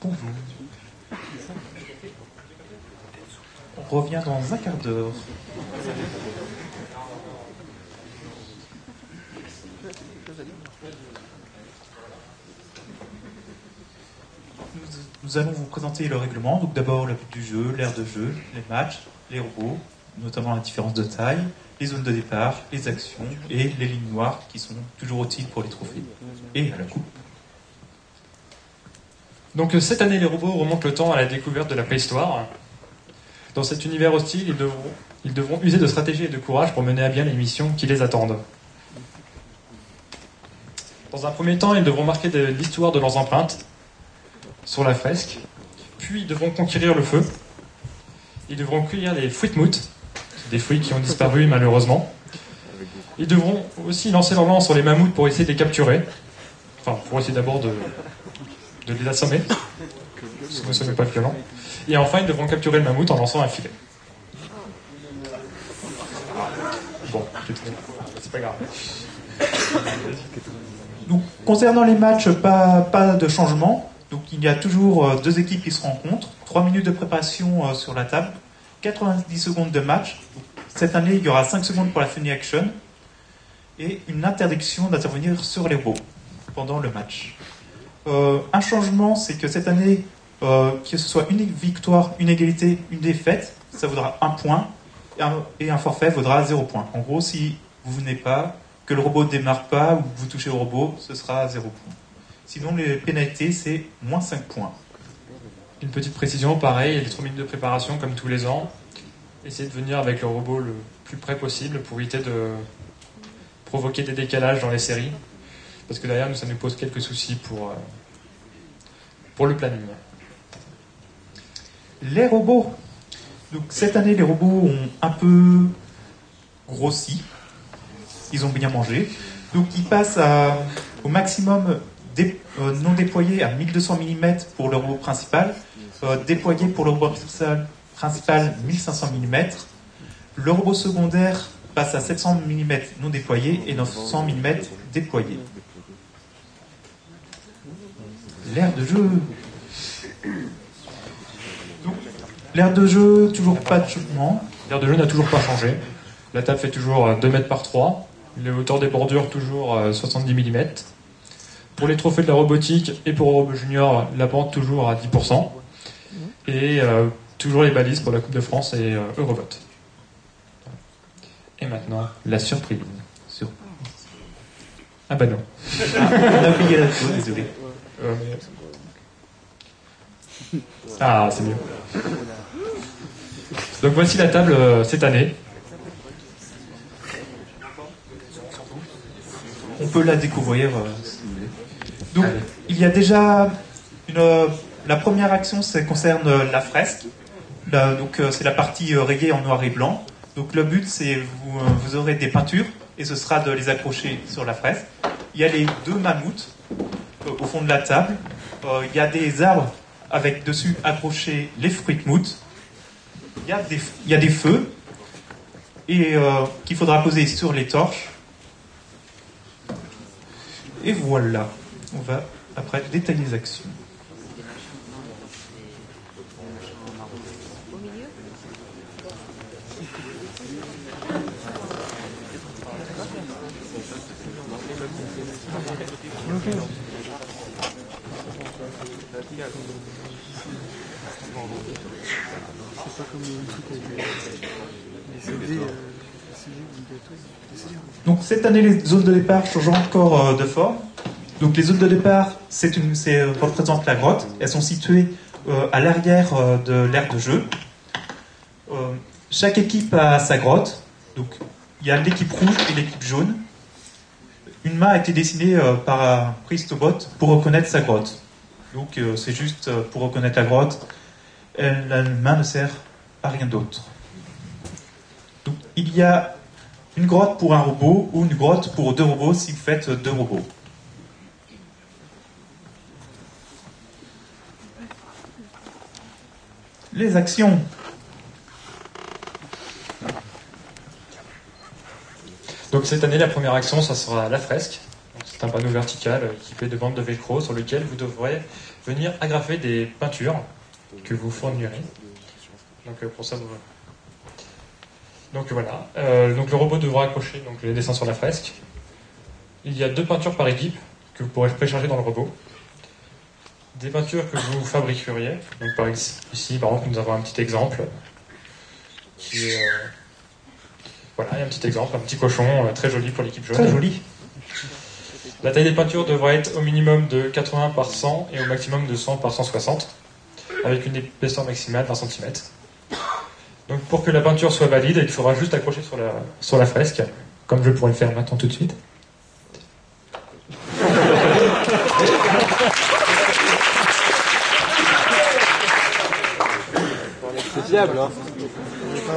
Bonjour. On revient dans un quart d'heure. Nous allons vous présenter le règlement. Donc d'abord le but du jeu, l'aire de jeu, les matchs, les robots, notamment la différence de taille, les zones de départ, les actions et les lignes noires qui sont toujours utiles pour les trophées et à la coupe. Donc cette année, les robots remontent le temps à la découverte de la préhistoire. Dans cet univers hostile, ils devront user de stratégie et de courage pour mener à bien les missions qui les attendent. Dans un premier temps, ils devront marquer l'histoire de leurs empreintes sur la fresque, puis ils devront conquérir le feu. Ils devront cueillir les fruits-moutes, des fruits qui ont disparu malheureusement. Ils devront aussi lancer leur lance sur les mammouths pour essayer de les capturer. Enfin, pour essayer d'abord de les assommer, sinon ce n'est pas violent. Et enfin, ils devront capturer le mammouth en lançant un filet. Bon, c'est pas grave. Donc, concernant les matchs, pas de changement. Donc, il y a toujours deux équipes qui se rencontrent, 3 minutes de préparation sur la table, 90 secondes de match. Cette année, il y aura 5 secondes pour la funny action et une interdiction d'intervenir sur les robots pendant le match. Un changement, c'est que cette année, que ce soit une victoire, une égalité, une défaite, ça vaudra 1 point et un forfait vaudra 0 point. En gros, si vous venez pas, que le robot ne démarre pas ou que vous touchez au robot, ce sera 0 point. Sinon, les pénalités, c'est moins 5 points. Une petite précision, pareil, il y a les 3 minutes de préparation comme tous les ans. Essayez de venir avec le robot le plus près possible pour éviter de provoquer des décalages dans les séries. Parce que derrière, ça nous pose quelques soucis pour le planning. Les robots. Donc, cette année, les robots ont un peu grossi. Ils ont bien mangé. Donc, ils passent au maximum non déployé à 1200 mm pour le robot principal, déployé pour le robot principal 1500 mm. Le robot secondaire passe à 700 mm non déployé et 900 mm déployé. L'aire de jeu. Donc, l'aire de jeu, toujours pas de changement. L'aire de jeu n'a toujours pas changé. La table fait toujours 2 mètres par 3. Les hauteurs des bordures, toujours 70 mm. Pour les trophées de la robotique et pour le robot junior, la pente toujours à 10%. Et toujours les balises pour la Coupe de France et Eurobot. Et maintenant, la surprise. Ah bah non. On a oublié la chose, désolé. Ah, c'est mieux. Donc voici la table cette année. On peut la découvrir si vous voulez. Donc, il y a déjà la première action, ça concerne la fresque. Donc, c'est la partie rayée en noir et blanc. Donc, le but, c'est vous aurez des peintures et ce sera de les accrocher sur la fresque. Il y a les 2 mammouths au fond de la table. Il y a des arbres avec dessus accrochés les fruits-moutes. Il y a des feux et qu'il faudra poser sur les torches. Et voilà, on va après détailler les actions. Donc cette année, les zones de départ changent encore de forme. Donc les zones de départ, représentent la grotte. Elles sont situées à l'arrière de l'aire de jeu. Chaque équipe a sa grotte. Donc il y a l'équipe rouge et l'équipe jaune. Une main a été dessinée par Christobot pour reconnaître sa grotte. Donc c'est juste pour reconnaître la grotte. La main ne sert à rien d'autre. Donc il y a une grotte pour un robot ou une grotte pour 2 robots si vous faites 2 robots. Les actions. Donc cette année, la première action, ça sera la fresque. C'est un panneau vertical équipé de bandes de velcro sur lequel vous devrez venir agrafer des peintures que vous fournirez. Donc pour ça, donc voilà. Donc le robot devra accrocher donc, les dessins sur la fresque. Il y a 2 peintures par équipe que vous pourrez précharger dans le robot. Des peintures que vous fabriqueriez. Donc par ici, par exemple, nous avons un petit exemple qui est voilà, il y a un petit exemple, un petit cochon très joli pour l'équipe jaune. Très joli. La taille des peintures devra être au minimum de 80 par 100 et au maximum de 100 par 160, avec une épaisseur maximale d'1 cm. Donc pour que la peinture soit valide, il faudra juste accrocher sur la fresque, comme je pourrais le faire maintenant tout de suite. C'est fiable, hein.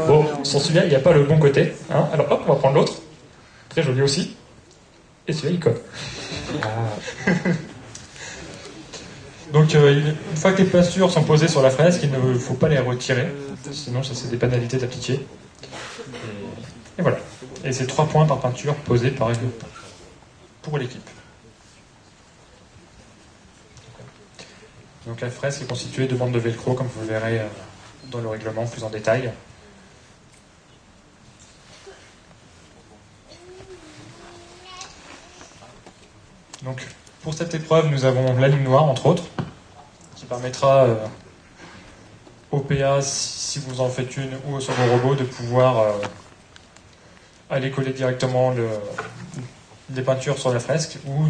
Bon, sur celui-là, il n'y a pas le bon côté. Hein. Alors hop, on va prendre l'autre. Très joli aussi. Et celui-là, il colle. Donc, une fois que les peintures sont posées sur la fresque, il ne faut pas les retirer. Sinon, ça, c'est des pénalités d'appliquer. Et voilà. Et c'est 3 points par peinture posés par pour l'équipe. Donc, la fresque est constituée de bandes de velcro, comme vous le verrez dans le règlement plus en détail. Donc, pour cette épreuve, nous avons la ligne noire, entre autres, qui permettra au PA, si vous en faites une, ou au second robot, de pouvoir aller coller directement les peintures sur la fresque, ou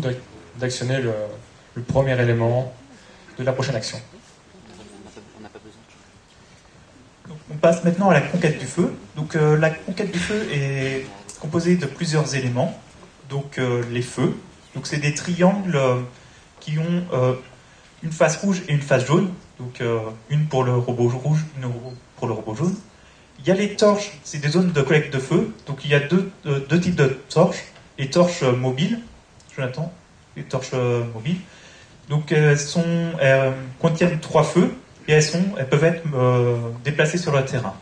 d'actionner le premier élément de la prochaine action. Donc, on passe maintenant à la conquête du feu. Donc, la conquête du feu est composée de plusieurs éléments. Donc, les feux. Donc c'est des triangles qui ont une face rouge et une face jaune. Donc une pour le robot rouge, une pour le robot jaune. Il y a les torches, c'est des zones de collecte de feu. Donc il y a deux types de torches. Les torches mobiles, Jonathan, les torches mobiles. Donc elles contiennent 3 feux et elles peuvent être déplacées sur le terrain.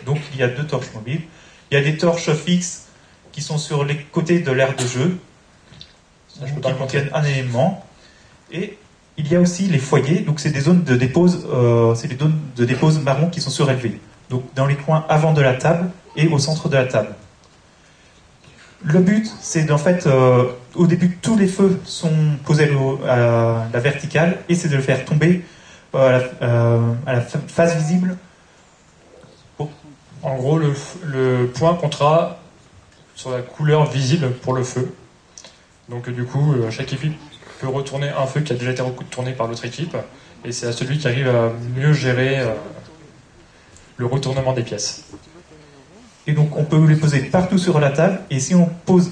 Donc il y a 2 torches mobiles. Il y a des torches fixes qui sont sur les côtés de l'aire de jeu. Qui contiennent un élément. Et il y a aussi les foyers, donc c'est des zones de dépose, marron qui sont surélevées. Donc dans les coins avant de la table et au centre de la table. Le but, c'est d'en fait, au début, tous les feux sont posés à la verticale et c'est de le faire tomber à la face visible. En gros, le point comptera sur la couleur visible pour le feu. Donc du coup, chaque équipe peut retourner un feu qui a déjà été retourné par l'autre équipe, et c'est à celui qui arrive à mieux gérer le retournement des pièces. Et donc on peut les poser partout sur la table, et si on pose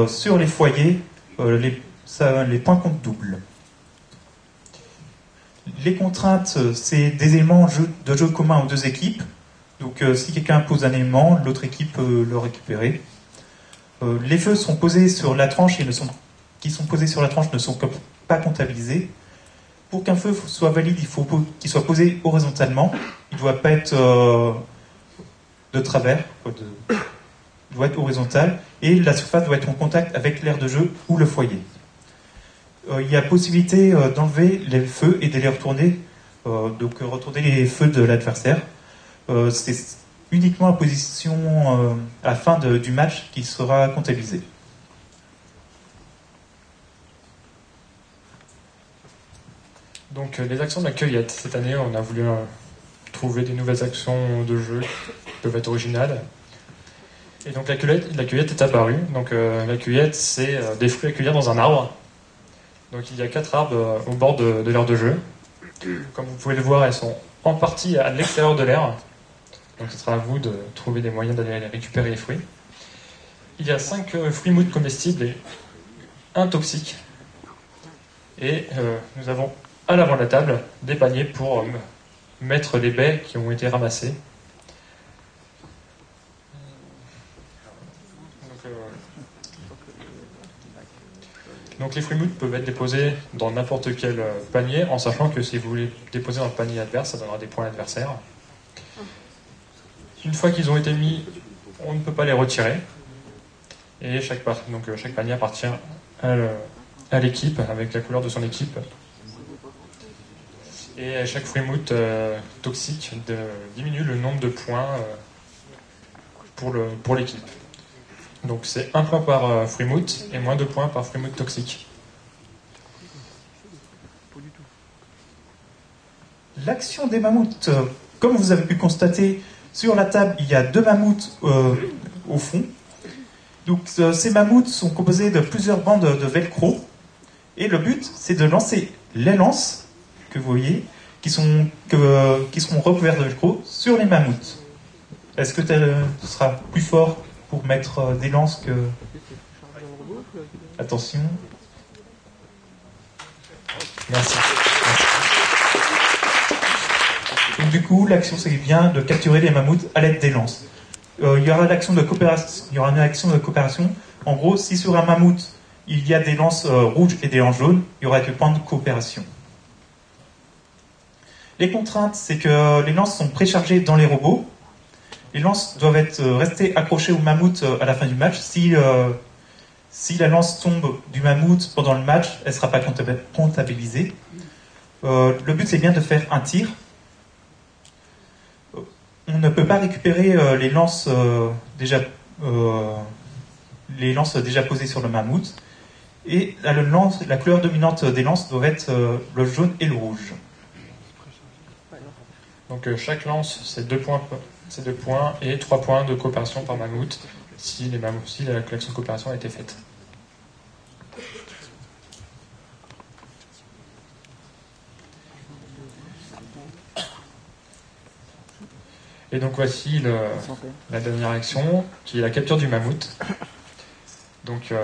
sur les foyers, les points comptent double. Les contraintes, c'est des éléments de jeu communs aux 2 équipes. Donc si quelqu'un pose un élément, l'autre équipe peut le récupérer. Les feux sont posés sur la tranche qui sont posés sur la tranche ne sont pas comptabilisés. Pour qu'un feu soit valide, il faut qu'il soit posé horizontalement. Il ne doit pas être de travers. Il doit être horizontal. Et la surface doit être en contact avec l'aire de jeu ou le foyer. Il y a possibilité d'enlever les feux et de les retourner. Donc retourner les feux de l'adversaire. C'est uniquement la position à la fin du match qui sera comptabilisée. Donc les actions de la cueillette. Cette année, on a voulu trouver des nouvelles actions de jeu qui peuvent être originales. Et donc la cueillette est apparue. Donc la cueillette, c'est des fruits à cueillir dans un arbre. Donc il y a 4 arbres au bord de l'aire de jeu. Comme vous pouvez le voir, elles sont en partie à l'extérieur de l'aire. Donc ce sera à vous de trouver des moyens d'aller récupérer les fruits. Il y a 5 fruits mous comestibles et 1 toxique. Et nous avons à l'avant de la table des paniers pour mettre les baies qui ont été ramassées. Donc les fruits mous peuvent être déposés dans n'importe quel panier, en sachant que si vous les déposez dans le panier adverse, ça donnera des points à l'adversaire. Une fois qu'ils ont été mis, on ne peut pas les retirer. Et chaque panier appartient à l'équipe, avec la couleur de son équipe. Et chaque Freemoot toxique diminue le nombre de points pour l'équipe. Donc c'est 1 point par Freemoot et moins 2 points par Freemoot toxique. L'action des mammouths, comme vous avez pu constater, sur la table, il y a 2 mammouths au fond. Donc ces mammouths sont composés de plusieurs bandes de velcro. Et le but, c'est de lancer les lances que vous voyez, qui seront recouvertes de velcro, sur les mammouths. Est-ce que tu seras plus fort pour mettre des lances que... Attention. Merci. Donc du coup, l'action c'est bien de capturer les mammouths à l'aide des lances. Il y aura une action de coopération. En gros, si sur un mammouth il y a des lances rouges et des lances jaunes, il y aura des points de coopération. Les contraintes, c'est que les lances sont préchargées dans les robots. Les lances doivent rester accrochées au mammouth à la fin du match. Si la lance tombe du mammouth pendant le match, elle ne sera pas comptabilisée. Le but c'est bien de faire un tir. On ne peut pas récupérer les lances déjà posées sur le mammouth. Et la couleur dominante des lances doit être le jaune et le rouge. Donc chaque lance, c'est 2 points et 3 points de coopération par mammouth si l'action de coopération a été faite. Et donc voici la dernière action, qui est la capture du mammouth. Donc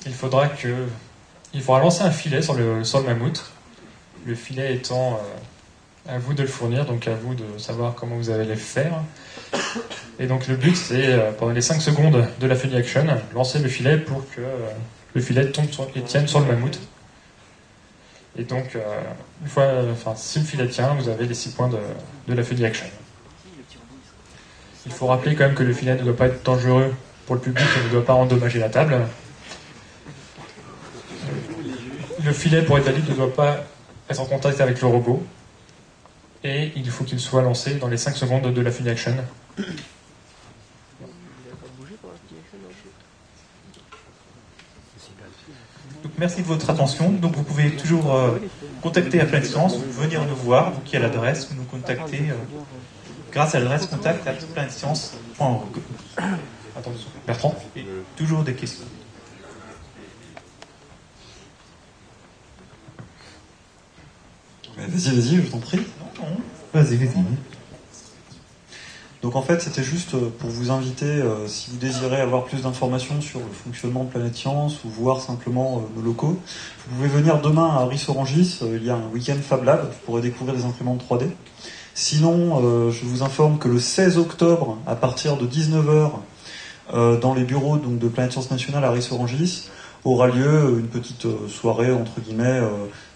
il faudra lancer un filet sur le mammouth. Le filet étant à vous de le fournir, donc à vous de savoir comment vous allez le faire. Et donc le but c'est, pendant les 5 secondes de la funny action, lancer le filet pour que le filet tombe et tienne sur le mammouth. Et donc, si le filet tient, vous avez les 6 points de la funny action. Il faut rappeler quand même que le filet ne doit pas être dangereux pour le public et ne doit pas endommager la table. Le filet, pour être valide, ne doit pas être en contact avec le robot. Et il faut qu'il soit lancé dans les 5 secondes de la funny action. Donc, merci de votre attention. Donc, vous pouvez toujours contacter la Planet Science, venir nous voir, donc il y a l'adresse, vous nous contactez grâce à l'adresse contact@planetscience.org. Attendez, Bertrand. Et toujours des questions. Vas-y, je t'en prie. Non. Vas-y. Donc en fait, c'était juste pour vous inviter, si vous désirez avoir plus d'informations sur le fonctionnement de Planet Science ou voir simplement nos locaux, vous pouvez venir demain à Rissorangis, il y a un week-end Fab Lab, vous pourrez découvrir des imprimantes 3D. Sinon, je vous informe que le 16 octobre, à partir de 19h, dans les bureaux donc, de Planet Science National à Rissorangis, aura lieu une petite soirée, entre guillemets.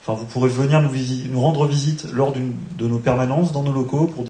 Vous pourrez venir nous rendre visite lors de nos permanences dans nos locaux pour